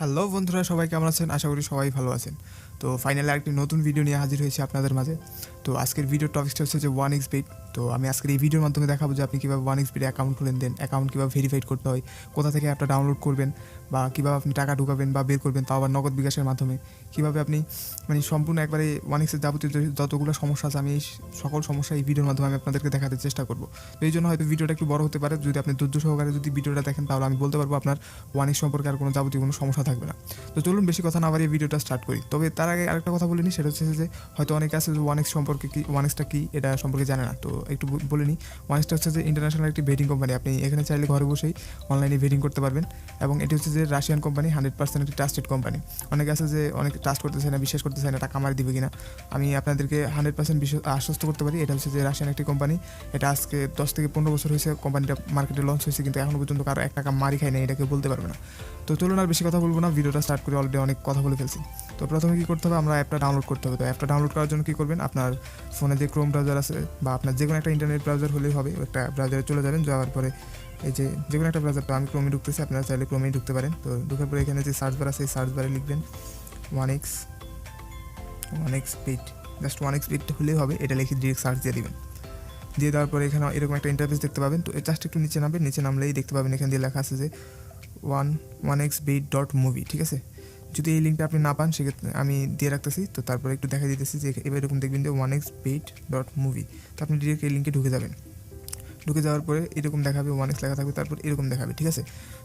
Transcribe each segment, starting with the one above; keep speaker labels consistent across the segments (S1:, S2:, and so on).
S1: Hello বন্ধুরা, সবাই কেমন আছেন? আশা করি সবাই ভালো আছেন। তো ফাইনালি আরেকটি নতুন ভিডিও নিয়ে হাজির হয়েছি আপনাদের মাঝে। তো আজকের ভিডিওর টপিকটা হচ্ছে যে 1xBet। তো আমি আজকের এই ভিডিওর মাধ্যমে দেখাবো যে আপনি কীভাবে 1xBet অ্যাকাউন্ট খুলেন, দেন অ্যাকাউন্ট কীভাবে ভেরিফাইড করতে হয়, কোথা থেকে অ্যাপটা ডাউনলোড করবেন, বা কীভাবে আপনি টাকা ঢুকাবেন বা বের করবেন, তাও আবার নগদ বিকাশের মাধ্যমে। কীভাবে আপনি সম্পূর্ণ একবারে 1xের যাবতীয় যতগুলো সমস্যা আছে, আমি এই সকল সমস্যা এই ভিডিওর মাধ্যমে আমি আপনাদেরকে দেখাতে চেষ্টা করবো। তো এই জন্য হয়তো ভিডিওটা একটু বড় হতে পারে। যদি আপনি ধৈর্য সহকারে যদি ভিডিওটা দেখেন, তাহলে আমি বলতে পারবো আপনার 1x সম্পর্কে আর কোনো যাবতীয় কোনো সমস্যা থাকবে না। তো চলুন বেশি কথা না বাড়িয়ে ভিডিওটা স্টার্ট করি। তবে তার আগে আরেকটা কথা বলিনি, সেটা হচ্ছে যে হয়তো অনেকে আছে যে 1x সম্পর্কে কি, 1xটা কি এটা সম্পর্কে জানে না। তো একটু বলে নিই। 1xটা হচ্ছে যে ইন্টারন্যাশনাল একটি বেটিং কোম্পানি। আপনি এখানে চাইলে ঘরে বসেই অনলাইনে বেটিং করতে পারবেন, এবং এটি হচ্ছে যে রাশিয়ান কোম্পানি, 100% একটি ট্রাস্টেড কোম্পানি। অনেকে আছে যে অনেক ট্রাস্ট করতে চায় না, বিশ্বাস করতে চায় না টাকা মারি দিবে কিনা। আমি আপনাদেরকে 100% আশ্বস্ত করতে পারি, এটা হচ্ছে যে রাশিয়ান একটি কোম্পানি। এটা আজকে 10 থেকে 15 বছর হয়েছে কোম্পানিটা মার্কেটে লঞ্চ হয়েছে, কিন্তু এখনও পর্যন্ত কারো 1 টাকা মারি খায় না, এটাকে বলতে পারবে না। তো চলুন আর বেশি কথা বলবো না, ভিডিওটা স্টার্ট করে অলরেডি অনেক কথা বলে ফেলছি। তো প্রথমে কী করতে হবে, আমরা অ্যাপটা ডাউনলোড করতে হবে। তো অ্যাপটা ডাউনলোড করার জন্য কী করবেন, আপনার ফোনে যে ক্রোম ব্রাউজার আছে বা আপনার যে কোনো একটা ইন্টারনেট ব্রাউজার হলেই হবে, একটা ব্রাউজারে চলে যাবেন। যাওয়ার পরে এই যে কোনো একটা ব্রাউজার, তো আমি ক্রোমে ঢুকতেছি, আপনারা চাইলে ক্রোমেই ঢুকতে পারেন। তো ঢুকার পরে এখানে যে সার্চ বার আছে, এই সার্চ বারে লিখবেন 1xBet, জাস্ট 1xBet হলেই হবে, এটা লিখে ডিরেক্ট সার্চ দিয়ে দিবেন। দিয়ে দেওয়ার পরে এখানে এরকম একটা ইন্টারফেস দেখতে পাবেন। তো জাস্ট একটু নিচে নামবেন, নিচে নামলেই দেখতে পাবেন এখানে দিয়ে লেখা আছে যে 1xBet.movie, ঠিক আছে। যদি এই লিঙ্কটা আপনি না পান, সেক্ষেত্রে আমি দিয়ে রাখতেছি। তো তারপরে একটু দেখা দিতেছি যে এবার এরকম দেখবেন যে 1xBet.movie। তো আপনি ডিরেক্ট এই লিঙ্কে ঢুকে যাবেন। ঢুকে যাওয়ার পরে এরকম দেখাবে, 1x লেখা থাকবে, তারপর এরকম দেখাবে, ঠিক আছে।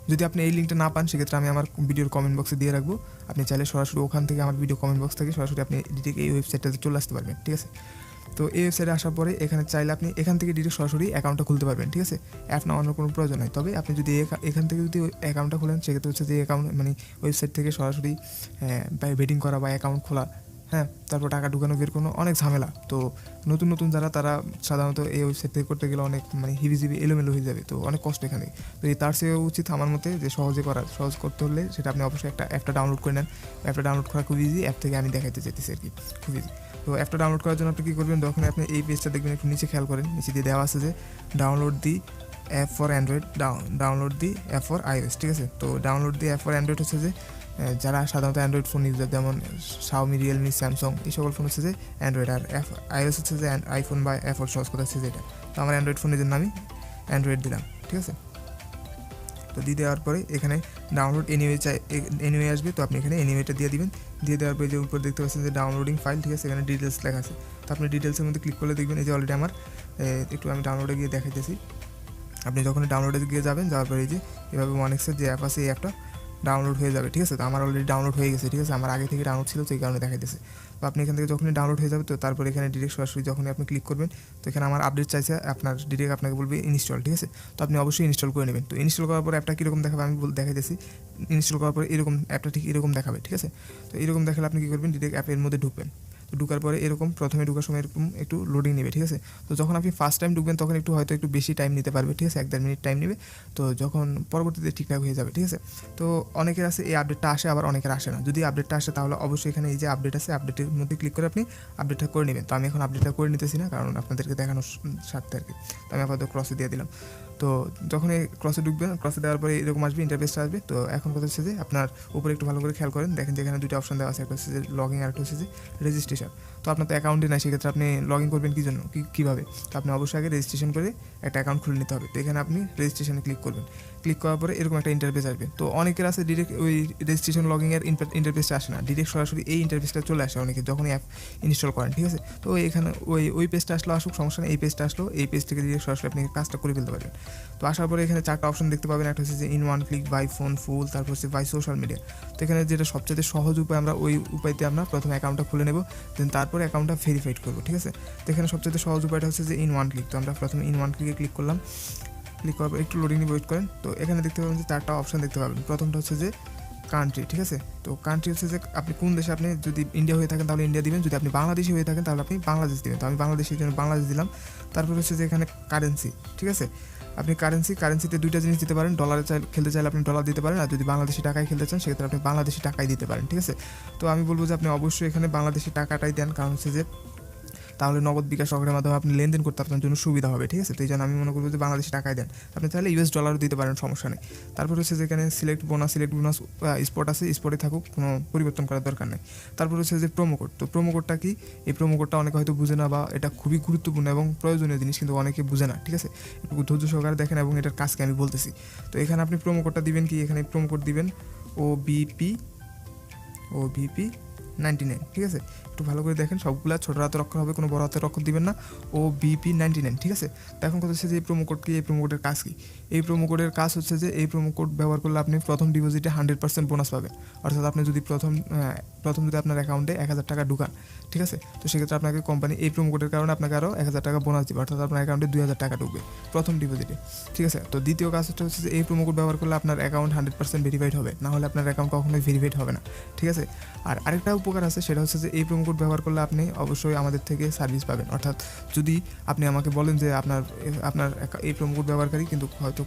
S1: যদি আপনি এই লিঙ্কটা না পান, সেক্ষেত্রে আমি আমার ভিডিওর কমেন্ট বক্সে দিয়ে রাখবো। আপনি চাইলে সরাসরি ওখান থেকে, আমার ভিডিও কমেন্ট বক্স থেকে সরাসরি আপনি ডিরেক্ট এই ওয়েবসাইটটাতে চলে আসতে পারবেন, ঠিক আছে। তো এই ওয়েবসাইটে আসার পরে এখানে চাইলে আপনি এখান থেকে ডিরেক্ট সরাসরি অ্যাকাউন্টটা খুলতে পারবেন, ঠিক আছে। অ্যাপ নেওয়ানোর কোনো প্রয়োজন নেই। তবে আপনি যদি এখান থেকে যদি অ্যাকাউন্টটা খোলেন, সেক্ষেত্রে হচ্ছে যে অ্যাকাউন্ট ওয়েবসাইট থেকে সরাসরি বেটিং করা বা অ্যাকাউন্ট খোলা, হ্যাঁ, তারপর টাকা ঢুকানো বের কোনো অনেক ঝামেলা। তো নতুন নতুন যারা, তারা সাধারণত এই ওয়েবসাইট থেকে করতে গেলে অনেক হিবিজিবি এলোমেলো হয়ে যাবে, তো অনেক কষ্ট এখানে। তো তার চেয়ে উচিত আমার মতে যে সহজ করতে হলে সেটা আপনি অবশ্যই অ্যাপটা ডাউনলোড করে নেন। অ্যাপটা ডাউনলোড করা খুব ইজি, অ্যাপ থেকে আমি দেখাইতে চাইতেছি আর কি, খুব ইজি। তো অ্যাপটা ডাউনলোড করার জন্য আপনি কী করবেন, যখন আপনি এই পেজটা দেখবেন, একটু নিচে খেয়াল করেন, নিচে দিয়ে দেওয়া আছে যে download the app for Android, download the app for iOS, ঠিক আছে। তো download the app for Android হচ্ছে যে যারা সাধারণত অ্যান্ড্রয়েড ফোন ইউজার, যেমন শাওমি, রিয়েলমি, স্যামসাং, এই সকল ফোন হচ্ছে যে অ্যান্ড্রয়েড, আর iOS হচ্ছে যে আইফোন বা অ্যাপল, সহজ কথা হচ্ছে যেটা। তো আমার অ্যান্ড্রয়েড ফোনের জন্য আমি অ্যান্ড্রয়েড দিলাম, ঠিক আছে। তো দিয়ে দেওয়ার পরে এখানে ডাউনলোড এনিওয়ে আসবে, তো আপনি এখানে এনিওয়েটা দিয়ে দিবেন। দিয়ে দেওয়ার পরে যে উপর দেখতে পাচ্ছেন যে ডাউনলোডিং ফাইল, ঠিক আছে, এখানে ডিটেলস লেখা আছে। তো আপনি ডিটেলসের মধ্যে ক্লিক করলে দেখবেন এই যে অলরেডি আমার একটু আমি ডাউনলোডে গিয়ে দেখাইতেছি। আপনি যখন ডাউনলোডে গিয়ে যাবেন, যাওয়ার পরে এই যে এভাবে 1xের যে অ্যাপ আছে, এই অ্যাপটা ডাউনলোড হয়ে যাবে, ঠিক আছে। তো আমার অলরেডি ডাউনলোড হয়ে গেছে, ঠিক আছে, আমার আগে থেকে ডাউনলোড ছিল, সেই কারণে দেখাইতেছে। তো আপনি এখান থেকে যখনই ডাউনলোড হয়ে যাবে, তো তারপরে এখানে ডিরেক্ট সরাসরি যখনই আপনি ক্লিক করবেন, তো এখানে আমার আপডেট চাইছে, আপনার ডিরেক্ট আপনাকে বলবে ইনস্টল, ঠিক আছে। তো আপনি অবশ্যই ইনস্টল করে নেবেন। তো ইনস্টল করার পরে অ্যাপটা কীরকম দেখাবে আমি দেখাইতেছি। ইনস্টল করার পরে এরকম অ্যাপটা ঠিক এরকম দেখাবে, ঠিক আছে। তো এরকম দেখালে আপনি কী করবেন, ডিরেক্ট অ্যাপের মধ্যে ঢুকবেন। তো ঢুকার পরে এরকম প্রথমে ঢুকার সময় এরকম একটু লোডিং নেবে, ঠিক আছে। তো যখন আপনি ফার্স্ট টাইম ঢুকবেন, তখন হয়তো একটু বেশি টাইম নিতে পারবে, ঠিক আছে, 1-1.5 মিনিট টাইম নেবে। তো যখন পরবর্তীতে ঠিকঠাক হয়ে যাবে, ঠিক আছে। তো অনেকের আছে এই আপডেটটা আসে, আবার অনেকের আসে না। যদি আপডেটটা আসে, তাহলে অবশ্যই এখানে এই যে আপডেট আছে, আপডেটের মধ্যে ক্লিক করে আপনি আপডেটটা করে নেবেন। তো আমি এখন আপডেটটা করে নিতেছি না, কারণ আপনাদেরকে দেখানোর স্বার্থে আর কি। তো আমি আপাতত ক্রসে দিয়ে দিলাম। তো যখন এই ক্রসে ঢুকবেন, ক্রসে দেওয়ার পরে এরকম আসবে, ইন্টারফেসটা আসবে। তো এখন কথা হচ্ছে যে আপনার উপরে একটু ভালো করে খেয়াল করেন, দেখেন যে এখানে দুটো অপশন দেওয়া আছে, একটা হচ্ছে যে লগইন, আর একটা হচ্ছে যে রেজিস্ট্রেশন। তো আপনার তো অ্যাকাউন্টে নাই, সেক্ষেত্রে আপনি লগ ইন করবেন কী জন্য, কীভাবে? তো আপনি অবশ্যই আগে রেজিস্ট্রেশন করে একটা অ্যাকাউন্ট খুলে নিতে হবে। তো এখানে আপনি রেজিস্ট্রেশনে ক্লিক করবেন। ক্লিক করার পরে এরকম একটা ইন্টারফেস আসবে। তো অনেকের আছে ডিরেক্ট ওই রেজিস্ট্রেশন লগইনের ইন্টারফেসটা আসে না, ডিরেক্ট সরাসরি এই ইন্টারফেসটা চলে আসে অনেকে যখনই অ্যাপ ইনস্টল করেন, ঠিক আছে। তো এখানে ওই পেজটা আসলো, আসুক, সমস্যা নেই। এই পেজটা আসলো, এই পেজ থেকে ডিরেক্ট সরাসরি আপনি কাজটা করে ফেলতে পারবেন। তো আসার পরে এখানে 4টা অপশন দেখতে পাবেন। একটা হচ্ছে যে in one click, by phone full, তারপর হচ্ছে বাই সোশ্যাল মিডিয়া। তো এখানে যেটা সবচেয়ে সহজ উপায়, আমরা ওই উপায়তে আমরা প্রথমে অ্যাকাউন্টটা খুলে নেব, দেন তারপরে অ্যাকাউন্টটা ভেরিফাইড করবো, ঠিক আছে। তো এখানে সবচেয়ে সহজ উপায়টা হচ্ছে যে ইন ওয়ান ক্লিক। তো আমরা প্রথমে ইন ওয়ান ক্লিকে ক্লিক করলাম। ক্লিক করার পর একটু লোডিং নিয়ে ওয়েট করেন। তো এখানে দেখতে পাবেন যে 4টা অপশন দেখতে পাবেন। প্রথমটা হচ্ছে যে কান্ট্রি, ঠিক আছে। তো কান্ট্রি হচ্ছে যে আপনি কোন দেশে, আপনি যদি ইন্ডিয়া হয়ে থাকেন তাহলে ইন্ডিয়া দিবেন, যদি আপনি বাংলাদেশি হয়ে থাকেন তাহলে আপনি বাংলাদেশ দিবেন। তো আমি বাংলাদেশের জন্য বাংলাদেশ দিলাম। তারপর হচ্ছে যে এখানে কারেন্সি, ঠিক আছে। আপনি কারেন্সিতে দুইটা জিনিস দিতে পারেন। ডলারে খেলতে চাইলে আপনি ডলার দিতে পারেন, আর যদি বাংলাদেশি টাকায় খেলতে চান, সেক্ষেত্রে আপনি বাংলাদেশি টাকাই দিতে পারেন, ঠিক আছে। তো আমি বলবো যে আপনি অবশ্যই এখানে বাংলাদেশি টাকাটাই দেন, কারণ হচ্ছে যে তাহলে নগদ বিকাশ রকেটের মাধ্যমে আপনি লেনদেন করতে আপনার জন্য সুবিধা হবে, ঠিক আছে। তো এই জন্য আমি মনে করবো যে বাংলাদেশি টাকায় দেন, আপনি চাইলে US ডলারও দিতে পারেন, সমস্যা নেই। তারপর হচ্ছে যেখানে সিলেক্ট বোনাস স্পট আছে, স্পটে থাকুক, কোনো পরিবর্তন করার দরকার নেই। তারপর হচ্ছে যে প্রোমো কোড। তো প্রোমো কোডটা কি, এই প্রোমো কোডটা অনেকে হয়তো বুঝে না, বা এটা খুবই গুরুত্বপূর্ণ এবং প্রয়োজনীয় জিনিস, কিন্তু অনেকে বুঝে না, ঠিক আছে। একটু ধৈর্য সহকারে দেখেন এবং এটার কাজকে আমি বলতেছি। তো এখানে আপনি প্রোমো কোডটা দিবেন কি, এখানে প্রোমো কোড দিবেন OBP 99, ঠিক আছে। একটু ভালো করে দেখেন, সবগুলা ছোটো হাতের অক্ষর হবে, কোনো বড় হাতের অক্ষর দিবেন না, OBP 99, ঠিক আছে। তো এখন কথা হচ্ছে যে এই প্রোমো কোড কি, এই প্রোমো কোডের কাজ কি। এই প্রোমো কোডের কাজ হচ্ছে যে এই প্রোমো কোড ব্যবহার করলে আপনি প্রথম ডিপোজিটে 100% বোনাস পাবেন। অর্থাৎ আপনি যদি প্রথম যদি আপনার অ্যাকাউন্টে 1000 টাকা ঢুকান, ঠিক আছে, তো সেক্ষেত্রে আপনাকে কোম্পানি এই প্রোমো কোডের কারণে আপনাকে আরও 1000 টাকা বোনাস দেবে, অর্থাৎ আপনার অ্যাকাউন্টে 2000 টাকা ঢুকবে প্রথম ডিপোজিটে, ঠিক আছে। তো দ্বিতীয় কাজটা হচ্ছে যে এই প্রোমো কোড ব্যবহার করলে আপনার অ্যাকাউন্ট 100% ভেরিফাইড হবে, না হলে আপনার অ্যাকাউন্ট কখনোই ভেরিফাইড হবে না, ঠিক আছে। আর আরেকটা উপকার আছে, সেটা হচ্ছে যে এই প্রোমো কোড ব্যবহার করলে আপনি অবশ্যই আমাদের থেকে সার্ভিস পাবেন। অর্থাৎ যদি আপনি আমাকে বলেন যে আপনার এই প্রোমো কোড ব্যবহারকারী, কিন্তু হয়তো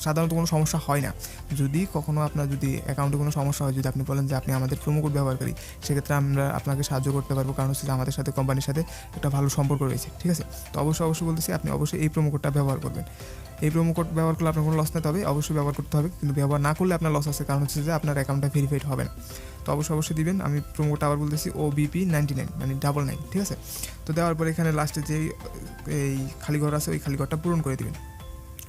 S1: সাধারণত কোনো সমস্যা হয় না, যদি কখনও আপনার যদি অ্যাকাউন্টে কোনো সমস্যা হয়, যদি আপনি বলেন যে আপনি আমাদের প্রোমো কোড ব্যবহার করি, সেক্ষেত্রে আমরা আপনাকে সাহায্য করতে পারবো, কারণ হচ্ছে যে আমাদের সাথে কোম্পানির সাথে একটা ভালো সম্পর্ক রয়েছে, ঠিক আছে। তো অবশ্যই বলতেছি আপনি অবশ্যই এই প্রোমো কোডটা ব্যবহার করবেন। এই প্রোমো কোড ব্যবহার করলে আপনার কোনো লস নেই, তবে অবশ্যই ব্যবহার করতে হবে, কিন্তু ব্যবহার না করলে আপনার লস আছে, কারণ হচ্ছে যে আপনার অ্যাকাউন্টটা ভেরিফাইড হবে না। তো অবশ্যই দিবেন। আমি প্রোমো কোডটা আবার বলতেছি OBP 99, মানে 99, ঠিক আছে। তো দেওয়ার পরে এখানে লাস্টে যে এই খালি ঘর আছে, ওই খালি ঘরটা পূরণ করে দিবেন,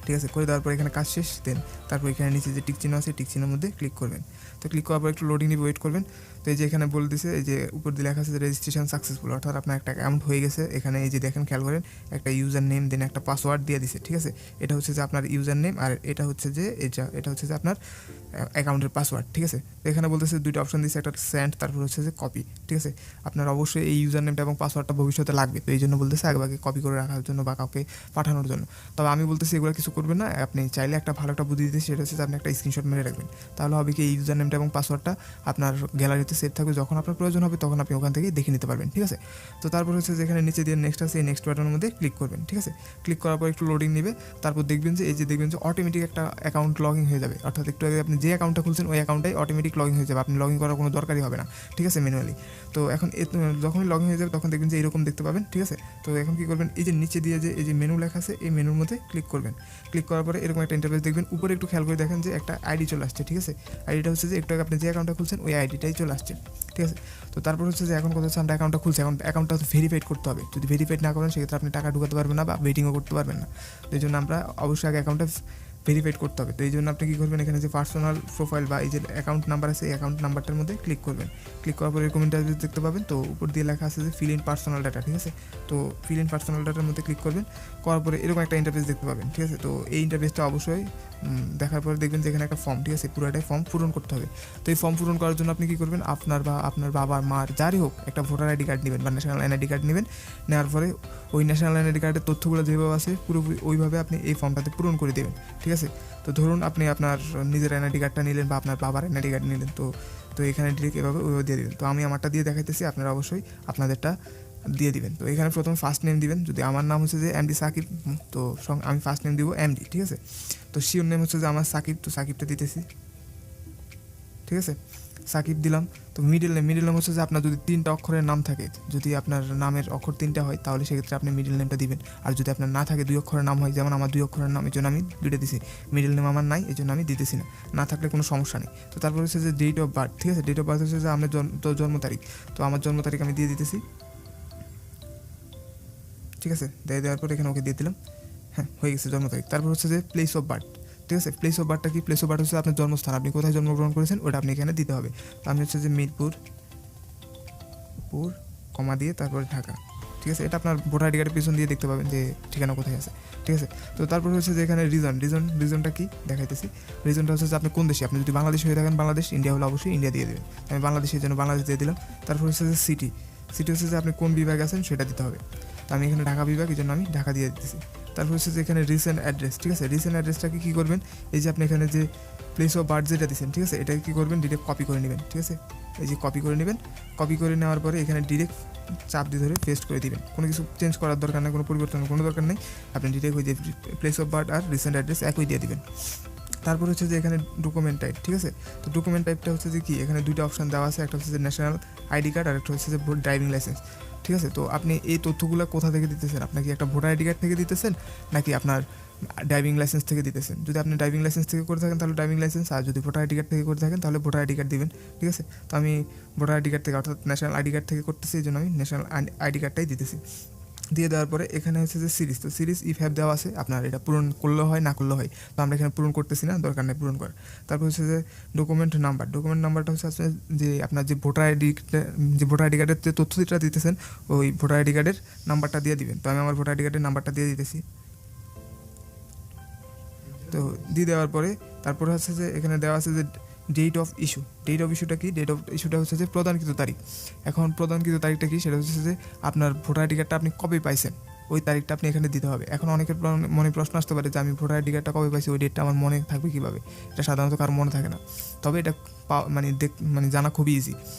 S1: ঠিক আছে। করে দেওয়ার পর এখানে কাজ শেষ, দেন তারপর এখানে নিচে যে টিক চিহ্ন আছে, টিক চিহ্নের মধ্যে ক্লিক করবেন। তো ক্লিক করার পর একটু লোডিং নিয়ে ওয়েট করবেন। তো এই যে এখানে বলে দিছে, এই যে উপর দিয়ে লেখা আছে যে রেজিস্ট্রেশন সাকসেসফুল, অর্থাৎ আপনার একটা অ্যাকাউন্ট হয়ে গেছে। এখানে এই যে দেখেন, খেয়াল করেন, একটা ইউজার নেম দেন একটা পাসওয়ার্ড দিয়ে দিছে, ঠিক আছে। এটা হচ্ছে যে আপনার ইউজার নেম, আর এটা হচ্ছে যে আপনার অ্যাকাউন্টের পাসওয়ার্ড, ঠিক আছে। তো এখানে বলতেছে দুইটা অপশন দিচ্ছে, একটা সেন্ড, তারপর হচ্ছে যে কপি, ঠিক আছে। আপনার অবশ্যই এই ইউজার নেমটা এবং পাসওয়ার্ডটা ভবিষ্যতে লাগবে, তো এই জন্য বলতেছে আগেভাগে কপি করে রাখার জন্য বা কাউকে পাঠানোর জন্য। তবে আমি বলতেছি এগুলো কিছু করবেন না, আপনি চাইলে একটা ভালো একটা বুদ্ধি দিতে, সেটা হচ্ছে যে আপনি একটা স্ক্রিনশট মেরে রাখবেন। তাহলে হবে কি, এই ইউজার নেমটা এবং পাসওয়ার্ডটা আপনার গ্যালারিতে সেভ থাকবে, যখন আপনার প্রয়োজন হবে তখন আপনি ওখান থেকে দেখে নিতে পারবেন, ঠিক আছে। তো তারপর হচ্ছে যেখানে নিচে দিয়ে নেক্সট আছে, এই নেক্সট বাটনের মধ্যে ক্লিক করবেন, ঠিক আছে। ক্লিক করার পর একটু লোডিং নেবে, তারপর দেখবেন যে অটোমেটিক একটা অ্যাকাউন্ট লগ ইন হয়ে যাবে, অর্থাৎ একটু আগে আপনি যে অ্যাকাউন্টটা খুলছেন ওই অ্যাকাউন্টটাই অটোমেটিক লগ ইন হয়ে যাবে, আপনি লগ ইন করার কোনো দরকারই হবে না, ঠিক আছে, ম্যানুয়ালি। তো এখন যখনই লগ ইন হয়ে যাবে তখন দেখবেন যে এরকম দেখতে পাবেন, ঠিক আছে। তো এখন কী করবেন, এই যে নিচে দিয়ে যে এই যে মেনু লেখা আছে, এই মেনুর মধ্যে ক্লিক করবেন। ক্লিক করার পরে এরকম একটা ইন্টারফেস দেখবেন, উপরে একটু খেয়াল করে দেখেন যে একটা আইডি চলে আসছে, ঠিক আছে। আইডিটা হচ্ছে যে একটু আগে আপনি যে অ্যাকাউন্টটা খুলছেন ওই আইডিটাই চলে আসছে, ঠিক আছে। তো তারপর হচ্ছে যে এখন কথা হচ্ছে আমরা অ্যাকাউন্টটা খুলছি, এখন অ্যাকাউন্টটা ভেরিফাইড করতে হবে। যদি ভেরিফাইড না করেন সেক্ষেত্রে আপনি টাকা ঢুকাতে পারবেন না বা ওয়েটিংও করতে পারবেন না। তো এই জন্য আমরা অবশ্যই আগে অ্যাকাউন্টটা ভেরিফাইড করতে হবে। তো এই জন্য আপনি কী করবেন, এখানে যে পার্সোনাল প্রোফাইল বা এই যে অ্যাকাউন্ট নাম্বার আছে, এই অ্যাকাউন্ট নাম্বারটার মধ্যে ক্লিক করবেন। ক্লিক করার পরে এরকম ইন্টারফেস দেখতে পাবেন, তো উপর দিয়ে লেখা আছে যে ফিল ইন পার্সোনাল ডাটা, ঠিক আছে। তো ফিল ইন পার্সোনাল ডাটার মধ্যে ক্লিক করবেন, করার পরে এরকম একটা ইন্টারফেস দেখতে পাবেন, ঠিক আছে। তো এই ইন্টারফেসটা অবশ্যই দেখার পরে দেখবেন যে এখানে একটা ফর্ম, ঠিক আছে, পুরোটাই ফর্ম পূরণ করতে হবে। তো এই ফর্ম পূরণ করার জন্য আপনি কী করবেন, আপনার বাবার মার যারই হোক একটা ভোটার আইডি কার্ড নেবেন বা ন্যাশনাল এনআইডি কার্ড নেবেন। নেওয়ার পরে ওই ন্যাশনাল এনআইডি কার্ডের তথ্যগুলো যেভাবে আছে পুরোপুরি ওইভাবে আপনি এই ফর্মটাতে পূরণ করে দেবেন, ঠিক আছে। তো ধরুন আপনি আপনার নিজের এনআইডি কার্ডটা নিলেন বা আপনার বাবার এনআইডি কার্ড নিলেন, তো এখানে ডিরেক্ট এভাবে ওইভাবে দিয়ে দেবেন। তো আমি আমারটা দিয়ে দেখাইতেছি, আপনারা অবশ্যই আপনাদেরটা দিয়ে দিবেন। তো এখানে প্রথম ফার্স্ট নেম দিবেন, যদি আমার নাম হচ্ছে যে MD সাকিব, তো আমি ফার্স্ট নেম দিব MD, ঠিক আছে। তো শিওর নেম হচ্ছে যে আমার সাকিব, তো সাকিবটা দিতেছি, ঠিক আছে, সাকিব দিলাম। তো মিডিল নেম হচ্ছে যে আপনার যদি 3টা অক্ষরের নাম থাকে, যদি আপনার নামের অক্ষর 3টা হয় তাহলে সেক্ষেত্রে আপনি মিডিল নেমটা দিবেন। আর যদি আপনার না থাকে 2 অক্ষরের নাম হয়, যেমন আমার 2 অক্ষরের নাম, এই জন্য আমি 2টা দিছি। মিডিল নেম আমার নাই, এই জন্য আমি দিতেছি না থাকলে কোনো সমস্যা নেই। তো তারপর হচ্ছে যে ডেট অফ বার্থ, ঠিক আছে। ডেট অফ বার্থ হচ্ছে যে আমার জন্ম তারিখ, তো আমার জন্ম তারিখ আমি দিয়ে দিতেছি, ঠিক আছে। দেওয়ার পর এখানে ওকে দিয়ে দিলাম, হ্যাঁ, হয়ে গেছে জন্ম তারিখ। তারপর হচ্ছে যে প্লেস অফ বার্থ, ঠিক আছে। প্লেস অফ বার্থটা কি, প্লেস অফ বার্থ হচ্ছে আপনার জন্মস্থান, আপনি কোথায় জন্মগ্রহণ করেছেন ওটা আপনি এখানে দিতে হবে। তো আমি হচ্ছে যে মিরপুর কমা দিয়ে তারপরে ঢাকা, ঠিক আছে। এটা আপনার ভোটার আইডি কার্ডের পিছন দিয়ে দেখতে পাবেন যে ঠিকানা কোথায় আছে, ঠিক আছে। তো তারপর হচ্ছে যে এখানে রিজনটা কি দেখাইতেছি। রিজনটা হচ্ছে যে আপনি কোন দেশে, আপনি যদি বাংলাদেশ হয়ে থাকেন বাংলাদেশ, ইন্ডিয়া হলে অবশ্যই ইন্ডিয়া দিয়ে দেবেন। আমি বাংলাদেশের জন্য বাংলাদেশ দিয়ে দিলাম। তারপর হচ্ছে যে সিটি হচ্ছে যে আপনি কোন বিভাগে আছেন সেটা দিতে হবে। তো আমি এখানে ঢাকা বিভাগ, এই জন্য আমি ঢাকা দিয়ে দিতেছি। তারপর হচ্ছে যে এখানে রিসেন্ট অ্যাড্রেস, ঠিক আছে। রিসেন্ট অ্যাড্রেসটাকে কী করবেন, এই যে আপনি এখানে যে প্লেস অফ বার্থ যেটা দিচ্ছেন, ঠিক আছে, এটাকে কী করবেন, ডিরেক্ট কপি করে নেবেন, ঠিক আছে। এই যে কপি করে নেবেন, কপি করে নেওয়ার পরে এখানে ডিরেক্ট চাপ দিয়ে ধরে পেস্ট করে দিবেন। কোনো কিছু চেঞ্জ করার দরকার নেই, কোনো পরিবর্তনের কোনো দরকার নেই। আপনি ডিরেক্ট ওই যে প্লেস অফ বার্থ আর রিসেন্ট অ্যাড্রেস একই দিয়ে দিবেন। তারপর হচ্ছে যে এখানে ডকুমেন্ট টাইপ, ঠিক আছে। তো ডকুমেন্ট টাইপটা হচ্ছে যে কি, এখানে দুইটা অপশান দেওয়া আছে, একটা হচ্ছে যে ন্যাশনাল আইডি কার্ড আর একটা হচ্ছে যে ড্রাইভিং লাইসেন্স, ঠিক আছে। তো আপনি এই তথ্যগুলো কোথা থেকে দিতেছেন, আপনার কি একটা ভোটার আইডি কার্ড থেকে দিতেছেন নাকি আপনার ড্রাইভিং লাইসেন্স থেকে দিতেছেন। যদি আপনি ড্রাইভিং লাইসেন্স থেকে করে থাকেন তাহলে ড্রাইভিং লাইসেন্স, আর যদি ভোটার আইডি কার্ড থেকে করে থাকেন তাহলে ভোটার আইডি কার্ড দিবেন, ঠিক আছে। তো আমি ভোটার আইডি কার্ড থেকে অর্থাৎ ন্যাশনাল আইডি কার্ড থেকে করতেছি, এই জন্য আমি ন্যাশনাল আইডি কার্ডটাই দিতেছি। দিয়ে দেওয়ার পরে এখানে হচ্ছে যে সিরিজ, তো সিরিজ ইফ হ্যাভ দেওয়া আছে, আপনার এটা পূরণ করলেও হয় না করলেও হয়, তো আমরা এখানে পূরণ করতেছি না, দরকার নেই পূরণ করার। তারপর হচ্ছে যে ডকুমেন্ট নাম্বার, ডকুমেন্ট নাম্বারটা হচ্ছে যে আপনার যে ভোটার আইডি কার্ডের যে তথ্যটা দিতেছেন ওই ভোটার আইডি কার্ডের নাম্বারটা দিয়ে দিবেন। তো আমি আমার ভোটার আইডি কার্ডের নাম্বারটা দিয়ে দিতেছি। তো দিয়ে দেওয়ার পরে তারপরে হচ্ছে যে এখানে দেওয়া আছে যে date of issue. Date of ইস্যুটা কি, ডেট অফ ইস্যুটা হচ্ছে যে প্রদানকৃত তারিখ। এখন প্রদানকৃত তারিখটা কি, সেটা হচ্ছে যে আপনার ভোটার আইডি কার্ডটা আপনি কবে পাইছেন ওই তারিখটা আপনি এখানে দিতে হবে। এখন অনেকের মনে প্রশ্ন আসতে পারে যে আমি ভোটার আইডি কার্ডটা কবে পাইছি, ওই ডেটটা আমার মনে থাকবে কীভাবে। এটা সাধারণত কারো মনে থাকে না, তবে এটা মানে জানা খুবই ইজি।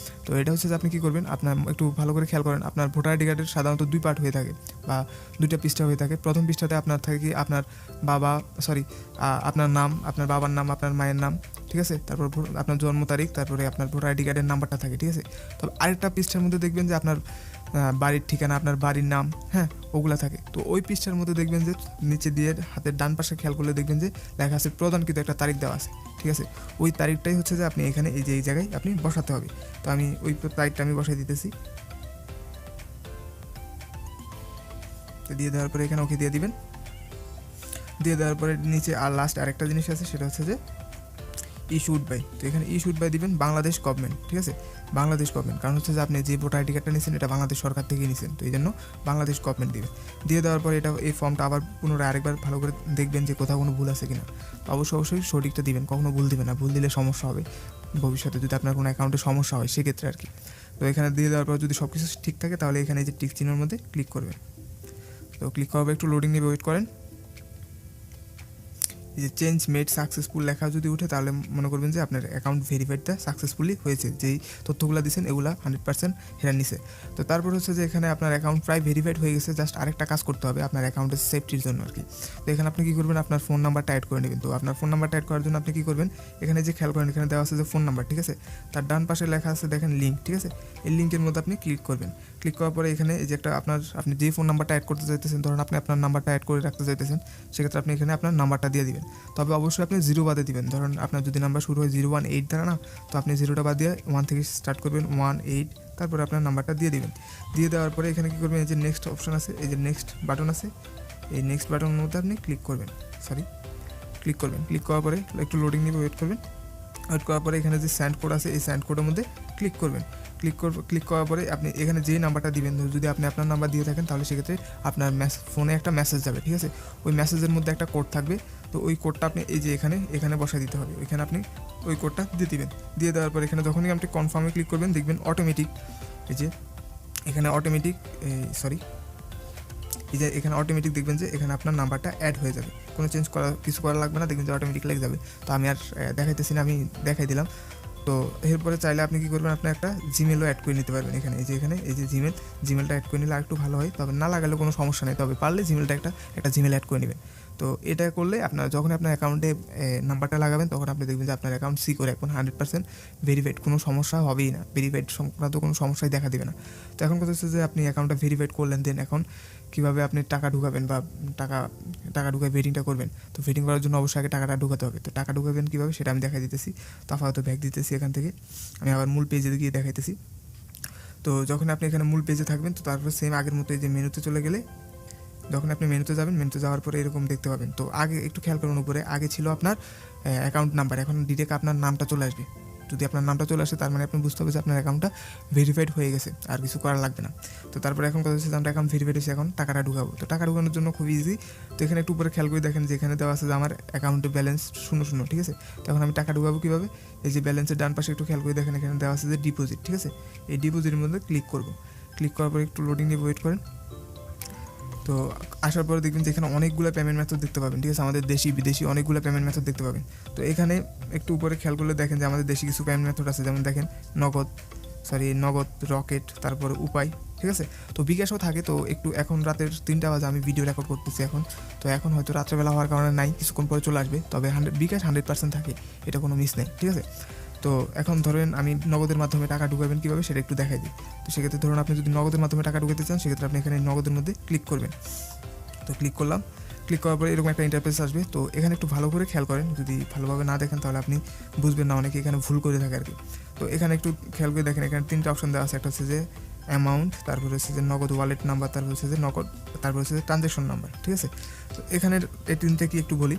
S1: তো এটা হচ্ছে যে আপনি কী করবেন, আপনার একটু ভালো করে খেয়াল করেন, আপনার ভোটার আইডি কার্ডের সাধারণত দুই পার্ট হয়ে থাকে বা দুইটা পৃষ্ঠা হয়ে থাকে। প্রথম পৃষ্ঠাতে আপনার থাকে কি আপনার আপনার নাম, আপনার বাবার নাম, আপনার মায়ের নাম, ঠিক আছে। তারপর আপনার জন্ম তারিখ, তারপরে আপনার ভোটার আইডি কার্ডের নাম্বারটা থাকে, ঠিক আছে। তবে আরেকটা পৃষ্ঠার মধ্যে দেখবেন যে আপনার বাড়ির ঠিকানা, আপনার বাড়ির নাম, হ্যাঁ, ওগুলা থাকে। তো ওই পৃষ্ঠার মধ্যে দেখবেন যে নিচে দিয়ে হাতের ডান পাশে খেয়াল করলে দেখবেন যে লেখা আছে প্রদানকৃত একটা তারিখ দেওয়া আছে, ঠিক আছে। ওই তারিখটাই হচ্ছে যে আপনি এখানে এই জায়গায় আপনি বসাতে হবে। তো আমি ওই তারিখটা আমি বসাই দিতেছি। তো দিয়ে দেওয়ার পরে এখানে ওকে দিয়ে দিবেন। দিয়ে দেওয়ার পরে নিচে আর লাস্ট আরেকটা জিনিস আছে, সেটা হচ্ছে যে ইস্যুড বাই। তো এখানে ইস্যুড বাই দিবেন বাংলাদেশ গভর্নমেন্ট, ঠিক আছে, বাংলাদেশ গভর্নমেন্ট। কারণ হচ্ছে যে আপনি যে ভোটার আইডি কার্ডটা নিয়েছেন এটা বাংলাদেশ সরকার থেকেই নিয়েছেন, তো এই জন্য বাংলাদেশ গভর্নমেন্ট দিবেন। দিয়ে দেওয়ার পরে এই ফর্মটা আবার পুনরায় আরেকবার ভালো করে দেখবেন যে কোথাও কোনো ভুল আছে কিনা। তো অবশ্যই সঠিকটা দিবেন, কখনো ভুল দিবেন না, ভুল দিলে সমস্যা হবে ভবিষ্যতে, যদি আপনার কোনো অ্যাকাউন্টে সমস্যা হয় সেক্ষেত্রে আর কি। তো এখানে দিয়ে দেওয়ার পর যদি সব কিছু ঠিক থাকে তাহলে এখানে এই যে টিক চিহ্নের মধ্যে ক্লিক করবেন। তো ক্লিক করার পর একটু লোডিং নিয়ে ওয়েট করেন। এই যে চেঞ্জ মেড সাকসেসফুল লেখা যদি উঠে তাহলে মনে করবেন যে আপনার অ্যাকাউন্ট ভেরিফাইডটা সাকসেসফুলি হয়েছে, যেই তথ্যগুলো দিয়েছেন এগুলো 100% হেরা নিছে। তো তারপর হচ্ছে যে এখানে আপনার অ্যাকাউন্ট প্রায় ভেরিফাইড হয়ে গেছে, জাস্ট আরেকটা কাজ করতে হবে আপনার অ্যাকাউন্টের সেফটির জন্য আর কি। তো এখানে আপনি কী করবেন, আপনার ফোন নাম্বারটা অ্যাড করে নেবেন। তো আপনার ফোন নাম্বারটা অ্যাড করার জন্য আপনি কী করবেন, এখানে যে খেয়াল করেন এখানে দেওয়া আছে যে ফোন নাম্বার, ঠিক আছে, তার ডান পাশে লেখা আছে দেখেন লিঙ্ক, ঠিক আছে। এই লিঙ্কের মধ্যে আপনি ক্লিক করবেন। ক্লিক করার পরে এখানে এই যে একটা আপনি যে ফোন নাম্বারটা অ্যাড করতে চাইতেছেন, ধরুন আপনি আপনার নাম্বারটা অ্যাড করে রাখতে চাইতেছেন, সেক্ষেত্রে আপনি এখানে আপনার নাম্বারটা দিয়ে দিবেন। তবে অবশ্যই আপনি 0 বাদে দিবেন। ধরুন আপনার যদি নাম্বার শুরু হয় 018 দ্বারা না, তো আপনি 0টা বাদ দিয়ে 1 থেকে স্টার্ট করবেন, 18, তারপরে আপনার নাম্বারটা দিয়ে দিবেন। দিয়ে দেওয়ার পরে এখানে কী করবেন, এই যে নেক্সট অপশন আছে, এই যে নেক্সট বাটন আছে, এই নেক্সট বাটনের মধ্যে আপনি ক্লিক করবেন। ক্লিক করার পরে একটু লোডিং নিয়ে ওয়েট করার পরে এখানে যে স্যান্ড কোড আছে এই স্যান্ড কোডের মধ্যে ক্লিক করবেন। ক্লিক করার পরে আপনি এখানে যেই নাম্বারটা দিবেন, যদি আপনি আপনার নাম্বার দিয়ে থাকেন তাহলে সেক্ষেত্রে আপনার ফোনে একটা মেসেজ যাবে, ঠিক আছে। ওই মেসেজের মধ্যে একটা কোড থাকবে, তো ওই কোডটা আপনি এই যে এখানে বসাই দিতে হবে। ওইখানে আপনি ওই কোডটা দিয়ে দিবেন। দিয়ে দেওয়ার পরে এখানে যখনই আপনি কনফার্মে ক্লিক করবেন দেখবেন অটোমেটিক এই যে এখানে এখানে অটোমেটিক দেখবেন যে এখানে আপনার নাম্বারটা অ্যাড হয়ে যাবে, কোনো কিছু করা লাগবে না, দেখবেন যে অটোমেটিক লেগে যাবে। তো আমি আর দেখাইতেছি না, আমি দেখাই দিলাম। তো এরপরে চাইলে আপনি কী করবেন, আপনি একটা জিমেলও অ্যাড করে নিতে পারবেন। এখানে এই যে জিমেলটা অ্যাড করে নিলে আর একটু ভালো হয়, তবে না লাগালে কোনো সমস্যা নেই, তবে পারলে জিমেলটা একটা জিমেল অ্যাড করে নেবেন। তো এটা করলে যখন আপনার অ্যাকাউন্টে নাম্বারটা লাগাবেন তখন আপনি দেখবেন যে আপনার অ্যাকাউন্ট সিকিউর, এখন 100% ভেরিফাইড, কোনো সমস্যা হবেই না, ভেরিফাইড সংক্রান্ত কোনো সমস্যাই দেখা দেবে না। তো এখন কথা হচ্ছে যে আপনি অ্যাকাউন্টটা ভেরিফাইড করলেন, দেন এখন কীভাবে আপনি টাকা ঢুকাবেন বা টাকা ঢুকায় ভেটিংটা করবেন। তো ভেটিং করার জন্য অবশ্যই আগে টাকাটা ঢুকাতে হবে। তো টাকা ঢুকাবেন কীভাবে সেটা আমি দেখাই দিতেছি। তো আপাতত ব্যাক দিতেছি এখান থেকে, আমি আবার মূল পেজে গিয়ে দেখাইতেছি। তো যখন আপনি এখানে মূল পেজে থাকবেন, তো তারপর সেম আগের মতো এই যে মেনুতে চলে গেলে, যখন আপনি মেনুতে যাবেন, মেনুতে যাওয়ার পরে এরকম দেখতে পাবেন। তো আগে একটু খেয়াল করুন, উপরে আগে ছিল আপনার অ্যাকাউন্ট নাম্বার, এখন ডিরেক্ট আপনার নামটা চলে আসবে। যদি আপনার নামটা চলে আসে তার মানে আপনি বুঝতে হবে যে আপনার অ্যাকাউন্টটা ভেরিফাইড হয়ে গেছে, আর কিছু করা লাগবে না। তো তারপরে এখন কথা হচ্ছে যে আমরা অ্যাকাউন্ট ভেরিফাইড হয়েছে, এখন টাকাটা ঢুকাবো। তো টাকা ঢুকানোর জন্য খুব ইজি। তো এখানে একটু উপরে খেয়াল করে দেখেন যে এখানে দেওয়া আছে যে আমার অ্যাকাউন্টে ব্যালেন্স 0, ঠিক আছে। তো এখন আমি টাকা ঢুকাবো কীভাবে, এই যে ব্যালেন্সের ডান পাশে একটু খেয়াল করে দেখেন এখানে দেওয়া আছে যে ডিপোজিট, ঠিক আছে। এই ডিপোজিটের মধ্যে ক্লিক করবো। ক্লিক করার পরে একটু লোডিং নিয়ে ওয়েট করেন। তো আসার পরে দেখবেন যে এখানে অনেকগুলো পেমেন্ট মেথড দেখতে পাবেন, ঠিক আছে, আমাদের দেশি বিদেশি অনেকগুলো পেমেন্ট মেথড দেখতে পাবেন। তো এখানে একটু উপরে খেয়াল করলে দেখেন যে আমাদের দেশি কিছু পেমেন্ট মেথড আছে, যেমন দেখেন নগদ, নগদ, রকেট, তারপরে উপায়, ঠিক আছে। তো বিকাশও থাকে। তো একটু এখন রাতের 3টা বাজে আমি ভিডিও রেকর্ড করতেছি এখন, তো এখন হয়তো রাত্রেবেলা হওয়ার কারণে নাই, কিছুক্ষণ পরে চলে আসবে। তবে বিকাশ 100% থাকে, এটা কোনো মিস নেই, ঠিক আছে। তো এখন ধরেন আমি নগদের মাধ্যমে টাকা ঢুকাবেন কীভাবে সেটা একটু দেখাই দিই। তো সেক্ষেত্রে ধরুন আপনি যদি নগদের মাধ্যমে টাকা ঢুকাতে চান, সেক্ষেত্রে আপনি এখানে নগদের মধ্যে ক্লিক করবেন। তো ক্লিক করলাম, ক্লিক করার পরে এরকম একটা ইন্টারফেস আসবে। তো এখানে একটু ভালো করে খেয়াল করেন, যদি ভালোভাবে না দেখেন তাহলে আপনি বুঝবেন না, অনেকে এখানে ভুল করে থাকে আর কি। তো এখানে একটু খেয়াল করে দেখেন, এখানে 3টা অপশন দেওয়া আছে। একটা হচ্ছে যে অ্যামাউন্ট, তারপরে হচ্ছে যে নগদ ওয়ালেট নাম্বার, তারপর হচ্ছে যে নগদ, তারপর হচ্ছে যে ট্রানজ্যাকশন নাম্বার, ঠিক আছে। তো এখানের এই 3টা কি একটু বলি,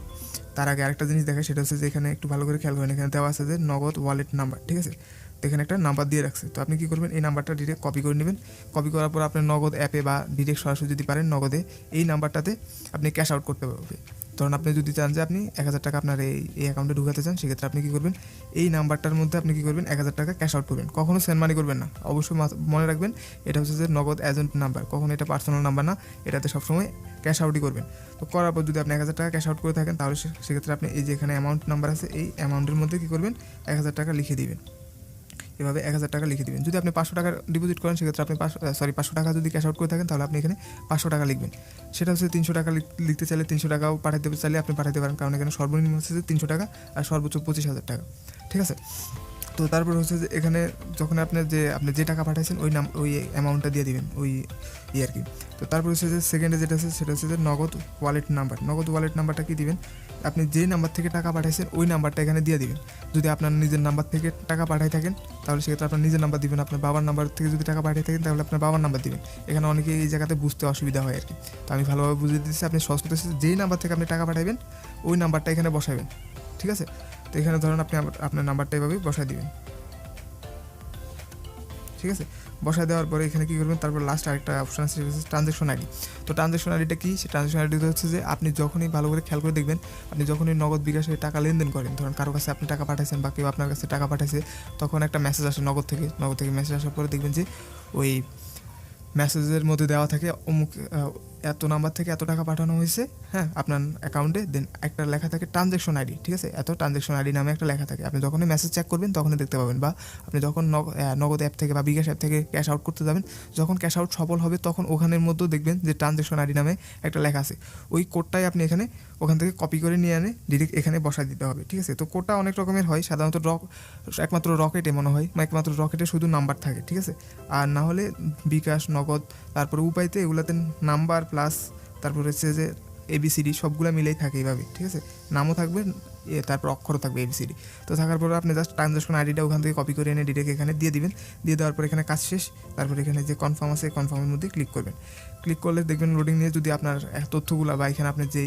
S1: তার আগে আরেকটা জিনিস দেখায়, সেটা হচ্ছে যে এখানে একটু ভালো করে খেয়াল করেন, এখানে দেওয়া আছে যে নগদ ওয়ালেট নাম্বার, ঠিক আছে। তো এখানে একটা নাম্বার দিয়ে রাখছে। তো আপনি কী করবেন, এই নাম্বারটা ডিরেক্ট কপি করে নেবেন। কপি করার পর আপনার নগদ অ্যাপে বা ডিরেক্ট সরাসরি যদি পারেন নগদে এই নাম্বারটাতে আপনি ক্যাশ আউট করতে পারবেন। ধরুন আপনি যদি চান যে আপনি 1000 টাকা আপনার এই অ্যাকাউন্টে ঢুকাতে চান, সেক্ষেত্রে আপনি কী করবেন, এই নাম্বারটার মধ্যে আপনি কী করবেন, 1000 টাকা ক্যাশ আউট করবেন। কখনও সেন্ড মানি করবেন না, অবশ্যই মনে রাখবেন এটা হচ্ছে যে নগদ এজেন্ট নাম্বার, কখনো এটা পার্সোনাল নাম্বার না, এটাতে সবসময় ক্যাশ আউটই করবেন। তো করার পর যদি আপনি 1000 টাকা ক্যাশ আউট করে থাকেন, তাহলে সেক্ষেত্রে আপনি এই যে এখানে অ্যামাউন্ট নাম্বার আছে, এই অ্যামাউন্টের মধ্যে কী করবেন, 1000 টাকা লিখে দিবেন। এভাবে 1000 টাকা লিখে দিবেন। যদি আপনি 500 টাকা ডিপোজিট করেন, সেক্ষেত্রে আপনি 500 টাকা যদি ক্যাশ আউট করে থাকেন, তাহলে আপনি এখানে 500 টাকা লিখবেন। সেটা হচ্ছে 300 টাকা লিখতে চাইলে 300 টাকাও পাঠাতে চাইলে আপনি পাঠাতে পারেন, কারণ এখানে সর্বনিম্ন হচ্ছে যে 300 টাকা আর সর্বোচ্চ 25,000 টাকা, ঠিক আছে। তো তারপর হচ্ছে যে এখানে যখন আপনি যে টাকা পাঠাইছেন ওই অ্যামাউন্টটা দিয়ে দিবেন, ওই আর কি। তো তারপর হচ্ছে যে সেকেন্ডে যেটা আছে সেটা হচ্ছে যে নগদ ওয়ালেট নাম্বার। নগদ ওয়ালেট নাম্বারটা কি দিবেন, আপনি যে নাম্বার থেকে টাকা পাঠাইছেন ওই নাম্বারটা এখানে দিয়ে দিবেন। যদি আপনার নিজের নাম্বার থেকে টাকা পাঠাই থাকেন, তাহলে সেক্ষেত্রে আপনার নিজের নাম্বার দিবেন। আপনার বাবার নাম্বার থেকে যদি টাকা পাঠিয়ে থাকেন, তাহলে আপনার বাবার নাম্বার দিবেন। এখানে অনেকে এই জায়গাতে বুঝতে অসুবিধা হয় আর কি। তো আমি ভালোভাবে বুঝিয়ে দিচ্ছি, আপনি সহজ করতেছি, যেই নাম্বার থেকে আপনি টাকা পাঠাবেন ওই নাম্বারটা এখানে বসাবেন, ঠিক আছে। তো এখানে ধরুন আপনি আপনার নাম্বারটা এভাবে বসায় দিবেন, ঠিক আছে। বসায় দেওয়ার পরে এখানে কী করবেন, তারপর লাস্ট আরেকটা অপশন আছে, ট্রানজ্যাকশন আইডি। তো ট্রানজ্যাকশন আইডিটা কি, সে ট্রানজ্যাকশন আইডিটা হচ্ছে যে আপনি যখনই ভালো করে খেয়াল করে দেখবেন, আপনি যখনই নগদ বিকাশে টাকা লেনদেন করেন, ধরুন কারো কাছে আপনি টাকা পাঠাইছেন বা কেউ আপনার কাছে টাকা পাঠাইছে, তখন একটা মেসেজ আসে নগদ থেকে মেসেজ আসার পরে দেখবেন যে ওই মেসেজের মধ্যে দেওয়া থাকে অমুক এত নাম্বার থেকে এত টাকা পাঠানো হয়েছে, হ্যাঁ, আপনার অ্যাকাউন্টে। দেন একটা লেখা থাকে ট্রানজ্যাকশন আইডি, ঠিক আছে। এত ট্রানজ্যাকশন আইডি নামে একটা লেখা থাকে। আপনি যখনই মেসেজ চেক করবেন তখনই দেখতে পাবেন, বা আপনি যখন নগদ অ্যাপ থেকে বা বিকাশ অ্যাপ থেকে ক্যাশ আউট করতে যাবেন, যখন ক্যাশ আউট সফল হবে তখন ওখানের মধ্যেও দেখবেন যে ট্রানজ্যাকশন আইডি নামে একটা লেখা আছে। ওই কোডটাই আপনি এখানে ওখান থেকে কপি করে নিয়ে এনে ডিরেক্ট এখানে বসায় দিতে হবে, ঠিক আছে। তো কোডটা অনেক রকমের হয়, সাধারণত একমাত্র রকেটে মনে হয়, একমাত্র রকেটে শুধু নাম্বার থাকে, ঠিক আছে। আর না হলে বিকাশ, নগদ, তারপরে উপায়তে এগুলোতে নাম্বার প্লাস তারপর হচ্ছে যে ABCD সবগুলো মিলেই থাকে এইভাবে, ঠিক আছে। নামও থাকবে, তারপর অক্ষরও থাকবে ABCD। তো থাকার পরে আপনি জাস্ট ট্রানজ্যাকশন আইডিটা ওখান থেকে কপি করে এনে ডিরেক্ট এখানে দিয়ে দিবেন। দিয়ে দেওয়ার পর এখানে কাজ শেষ। তারপর এখানে যে কনফার্ম আছে, কনফার্মের মধ্যে ক্লিক করবেন। ক্লিক করলে দেখবেন লোডিং নিয়ে, যদি আপনার তথ্যগুলো বা এখানে আপনি যে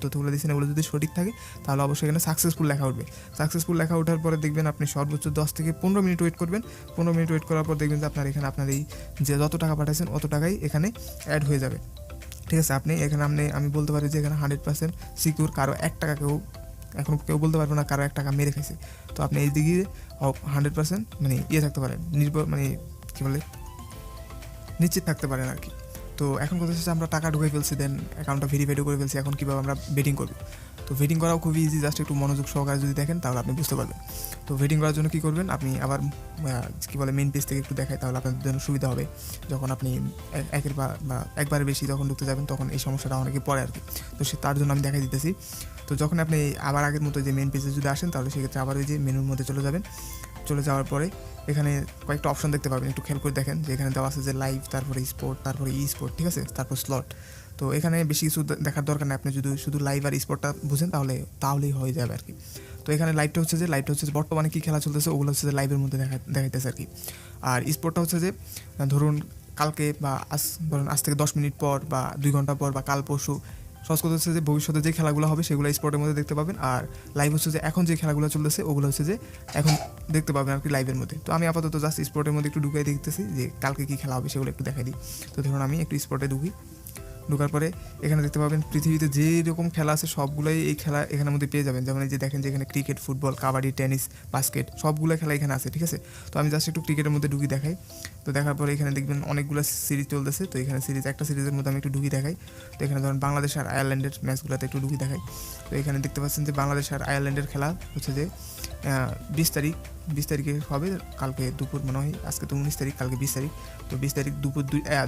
S1: তথ্যগুলো দিচ্ছেন এগুলো যদি সঠিক থাকে, তাহলে অবশ্যই এখানে সাকসেসফুল লেখা উঠবে। সাকসেসফুল লেখা ওঠার পরে দেখবেন আপনি সর্বোচ্চ 10 থেকে 15 মিনিট ওয়েট করবেন। 15 মিনিট ওয়েট করার পর দেখবেন যে আপনার এই যে যত টাকা পাঠাচ্ছেন অত টাকাই এখানে অ্যাড হয়ে যাবে, ঠিক আছে। আমি বলতে পারি যে এখানে 100% সিকিউর, কারো 1 টাকা এখন কেউ বলতে পারবে না কারো 1 টাকা মেরে খাইছে। তো আপনি এই দিকে 100% থাকতে পারেন, নিশ্চিত থাকতে পারেন আর কি। তো এখন কথা হচ্ছে আমরা টাকা ঢুকে ফেলছি, দেন অ্যাকাউন্টটা ভেরিফাইড করে ফেলছি, এখন কীভাবে আমরা বেটিং করবো। তো ভেটিং করাও খুবই ইজি, জাস্ট একটু মনোযোগ সহকারে যদি দেখেন তাহলে আপনি বুঝতে পারবেন। তো ভেটিং করার জন্য কী করবেন, আপনি আবার মেইন পেজ থেকে একটু দেখায়, তাহলে আপনাদের জন্য সুবিধা হবে। যখন আপনি একবারে বেশি যখন ঢুকতে যাবেন, তখন এই সমস্যাটা অনেকে পড়ে আর কি। তো তার জন্য আমি দেখাই দিতেছি। তো যখন আপনি আবার আগের মতো যে মেইন পেজে যদি আসেন, তাহলে সেক্ষেত্রে আবার ওই যে মেনুর মধ্যে চলে যাবেন। চলে যাওয়ার পরে এখানে কয়েকটা অপশন দেখতে পাবেন, একটু খেয়াল করে দেখেন যে এখানে দেওয়া আছে যে লাইভ, তারপরে স্পোর্ট, তারপরে স্পোর্ট, ঠিক আছে, তারপর স্লট। তো এখানে বেশি কিছু দেখার দরকার নেই, আপনি যদি শুধু লাইভ আর স্পোর্টটা বুঝেন তাহলেই হয়ে যাবে আর কি। তো এখানে লাইভটা হচ্ছে যে বর্তমানে কী খেলা চলতেছে ওগুলো হচ্ছে যে লাইভের মধ্যে দেখাইতেছে আর কি। আর স্পোর্টটা হচ্ছে যে ধরুন কালকে বা আজ থেকে 10 মিনিট পর বা 2 ঘন্টা পর বা কাল পরশু, সহজ কথা হচ্ছে যে ভবিষ্যতে যে খেলাগুলো হবে সেগুলো স্পোর্টের মধ্যে দেখতে পাবেন। আর লাইভ হচ্ছে যে এখন যে খেলাগুলো চলতেছে ওগুলো হচ্ছে যে এখন দেখতে পাবেন আর কি লাইভের মধ্যে। তো আমি আপাতত জাস্ট স্পোর্টের মধ্যে একটু ঢুকাই দেখতেছি যে কালকে কী খেলা হবে সেগুলো একটু দেখাই দিই। তো ধরুন আমি একটু স্পোর্টে ঢোকার পরে এখানে দেখতে পাবেন পৃথিবীতে যে রকম খেলা আছে সবগুলোই এই খেলা এখানের মধ্যে পেয়ে যাবেন। যেমন এই যে দেখেন যে এখানে cricket, football, kabaddi, tennis, basket সবগুলো খেলা এখানে আছে, ঠিক আছে। তো আমি জাস্ট একটু ক্রিকেটের মধ্যে ঢুকি দেখাই। তো দেখার পরে এখানে দেখবেন অনেকগুলো সিরিজ চলতেছে। তো এখানে একটা সিরিজের মধ্যে আমি একটু ঢুকি দেখাই। তো এখানে ধরুন বাংলাদেশ আর আয়ারল্যান্ডের ম্যাচগুলোতে একটু ঢুকি দেখাই। তো এখানে দেখতে পাচ্ছেন যে বাংলাদেশ আর আয়ারল্যান্ডের খেলা হচ্ছে যে 20 তারিখে হবে, কালকে দুপুর মনে হয়, আজকে তো 19 তারিখ, কালকে 20 তারিখ। তো 20 তারিখ দুপুর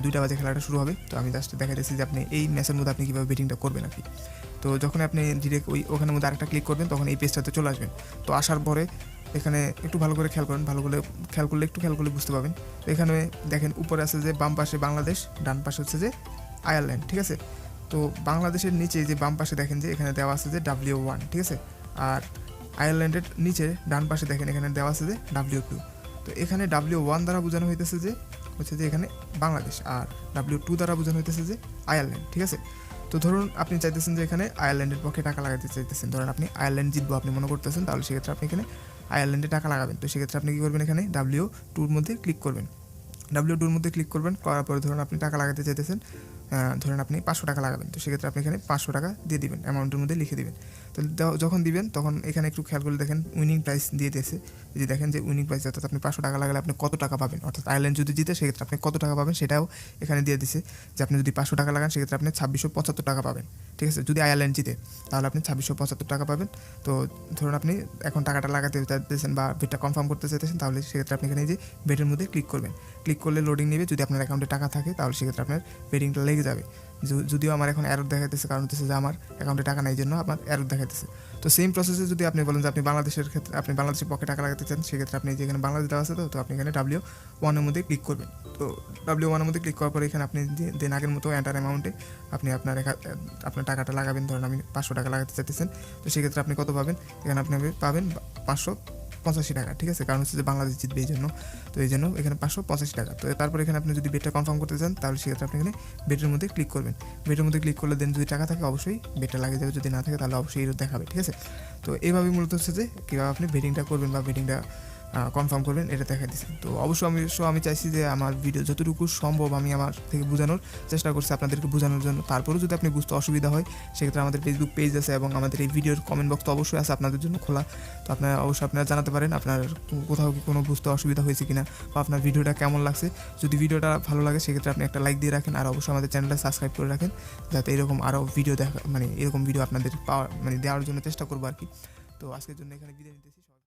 S1: 2টা বাজে খেলাটা শুরু হবে। তো আমি জাস্ট দেখাইতেছি যে আপনি এই ম্যাচের মধ্যে আপনি কীভাবে বেটিংটা করবেন আর কি। তো যখন আপনি ডিরেক্ট ওখানের মধ্যে আরেকটা ক্লিক করবেন, তখন এই পেজটাতে চলে আসবেন। তো আসার পরে এখানে একটু ভালো করে খেয়াল করেন, ভালো করে খেয়াল করলে বুঝতে পারবেন। তো এখানে দেখেন উপরে আছে যে বাম পাশে বাংলাদেশ, ডান পাশে হচ্ছে যে আয়ারল্যান্ড, ঠিক আছে। তো বাংলাদেশের নিচে যে বাম পাশে দেখেন যে এখানে দেওয়া আছে যে W1, ঠিক আছে। আর আয়ারল্যান্ডের নিচে ডান পাশে দেখেন এখানে দেওয়া আছে যে W2। তো এখানে W1 দ্বারা বোঝানো হইতেছে যে হচ্ছে যে এখানে বাংলাদেশ, আর W2 দ্বারা বোঝানো হইতেছে যে আয়ারল্যান্ড, ঠিক আছে। তো ধরুন আপনি চাইতেছেন যে এখানে আয়ারল্যান্ডের পক্ষে টাকা লাগাতে চাইতেছেন, ধরুন আপনি আয়ারল্যান্ড জিতবো আপনি মনে করতেছেন, তাহলে সেক্ষেত্রে আপনি এখানে আয়ারল্যান্ডে টাকা লাগাবেন। তো সেক্ষেত্রে আপনি কী করবেন, এখানে W2-র মধ্যে ক্লিক করবেন। W2-র মধ্যে ক্লিক করবেন, করার পরে ধরুন আপনি টাকা লাগাতে চাইতেছেন, ধরুন আপনি 500 টাকা লাগাবেন। তো সেক্ষেত্রে আপনি এখানে 500 টাকা দিয়ে দিবেন, অ্যামাউন্টের মধ্যে লিখে দিবেন। তো যখন দিবেন তখন এখানে একটু খেয়াল করে দেখেন উইনিং প্রাইস দিয়ে দিয়েছে। যদি দেখেন যে উইনিং প্রাইস, অর্থাৎ আপনি 500 টাকা লাগালে আপনি কত টাকা পাবেন, অর্থাৎ আয়ারল্যান্ড যদি জিতে সেক্ষেত্রে আপনি কত টাকা পাবেন সেটাও এখানে দিয়ে দিছে। যে আপনি যদি 500 টাকা লাগান সেক্ষেত্রে আপনি 2675 টাকা পাবেন, ঠিক আছে। যদি আয়ারল্যান্ড জিতে তাহলে আপনি 2675 টাকা পাবেন। তো ধরুন আপনি এখন টাকাটা লাগাতে চাইতেছেন বা বেটটা কনফার্ম করতে চাইতেছেন, তাহলে সেক্ষেত্রে আপনি এখানে এই যে বেটের মধ্যে ক্লিক করবেন। ক্লিক করলে লোডিং নেবে, যদি আপনার অ্যাকাউন্টে টাকা থাকে তাহলে সেক্ষেত্রে আপনার বেটিংটা লেগে যাবে। যদিও আমার এখন এরর দেখাইতেছে, কারণ হচ্ছে যে আমার অ্যাকাউন্টে টাকা নেই জন্য আমার এরর দেখাইতেছে। তো সেম প্রসেসে যদি আপনি বলেন যে আপনি বাংলাদেশের ক্ষেত্রে আপনি বাংলাদেশের পক্ষে টাকা লাগাতে চান, সেক্ষেত্রে আপনি যেখানে বাংলাদেশ দেওয়া আছে তো আপনি এখানে W1-এর মধ্যে ক্লিক করবেন। তো W1-এর মধ্যে ক্লিক করার পরে এখানে আপনি দেন আগের মতো এন্টার অ্যামাউন্টে আপনি আপনার টাকাটা লাগাবেন। ধরুন আমি 500 টাকা লাগাতে চাইতেছেন, তো সেক্ষেত্রে আপনি কত পাবেন, এখানে আপনি পাবেন 585 টাকা, ঠিক আছে। কারণ হচ্ছে যে বাংলাদেশ জিতবে এই জন্য, তো এই জন্য এখানে 585 টাকা। তো তারপর এখানে আপনি যদি বেটটা কনফার্ম করতে চান তাহলে সেক্ষেত্রে আপনি এখানে বেটের মধ্যে ক্লিক করবেন। বেটের মধ্যে ক্লিক করলে দেন যদি টাকা থাকে অবশ্যই বেটটা লাগে যাবে, যদি না থাকে তাহলে অবশ্যই এরর দেখাবে, ঠিক আছে। তো এইভাবেই মূলত হচ্ছে যে কীভাবে আপনি বেটিংটা করবেন বা বেটিংটা কনফার্ম করবেন এটা দেখা দিচ্ছে। তো অবশ্যই আমি চাইছি যে আমার ভিডিও যতটুকু সম্ভব আমি আমার থেকে বোঝানোর চেষ্টা করছি আপনাদেরকে বোঝানোর জন্য। তারপরেও যদি আপনি বুঝতে অসুবিধা হয় সেক্ষেত্রে আমাদের ফেসবুক পেজ আছে এবং আমাদের এই ভিডিওর কমেন্ট বক্স তো অবশ্যই আছে আপনাদের জন্য খোলা। তো আপনারা অবশ্যই জানাতে পারেন আপনার কোথাও কি কোনো বুঝতে অসুবিধা হয়েছে কিনা, বা আপনার ভিডিওটা কেমন লাগছে। যদি ভিডিওটা ভালো লাগে সেক্ষেত্রে আপনি একটা লাইক দিয়ে রাখেন, আর অবশ্যই আমাদের চ্যানেলটা সাবস্ক্রাইব করে রাখেন, যাতে এরকম আরও ভিডিও এরকম ভিডিও আপনাদের দেওয়ার জন্য চেষ্টা করবো আর কি। তো আজকের জন্য এখানে বিদায় নিতেছি।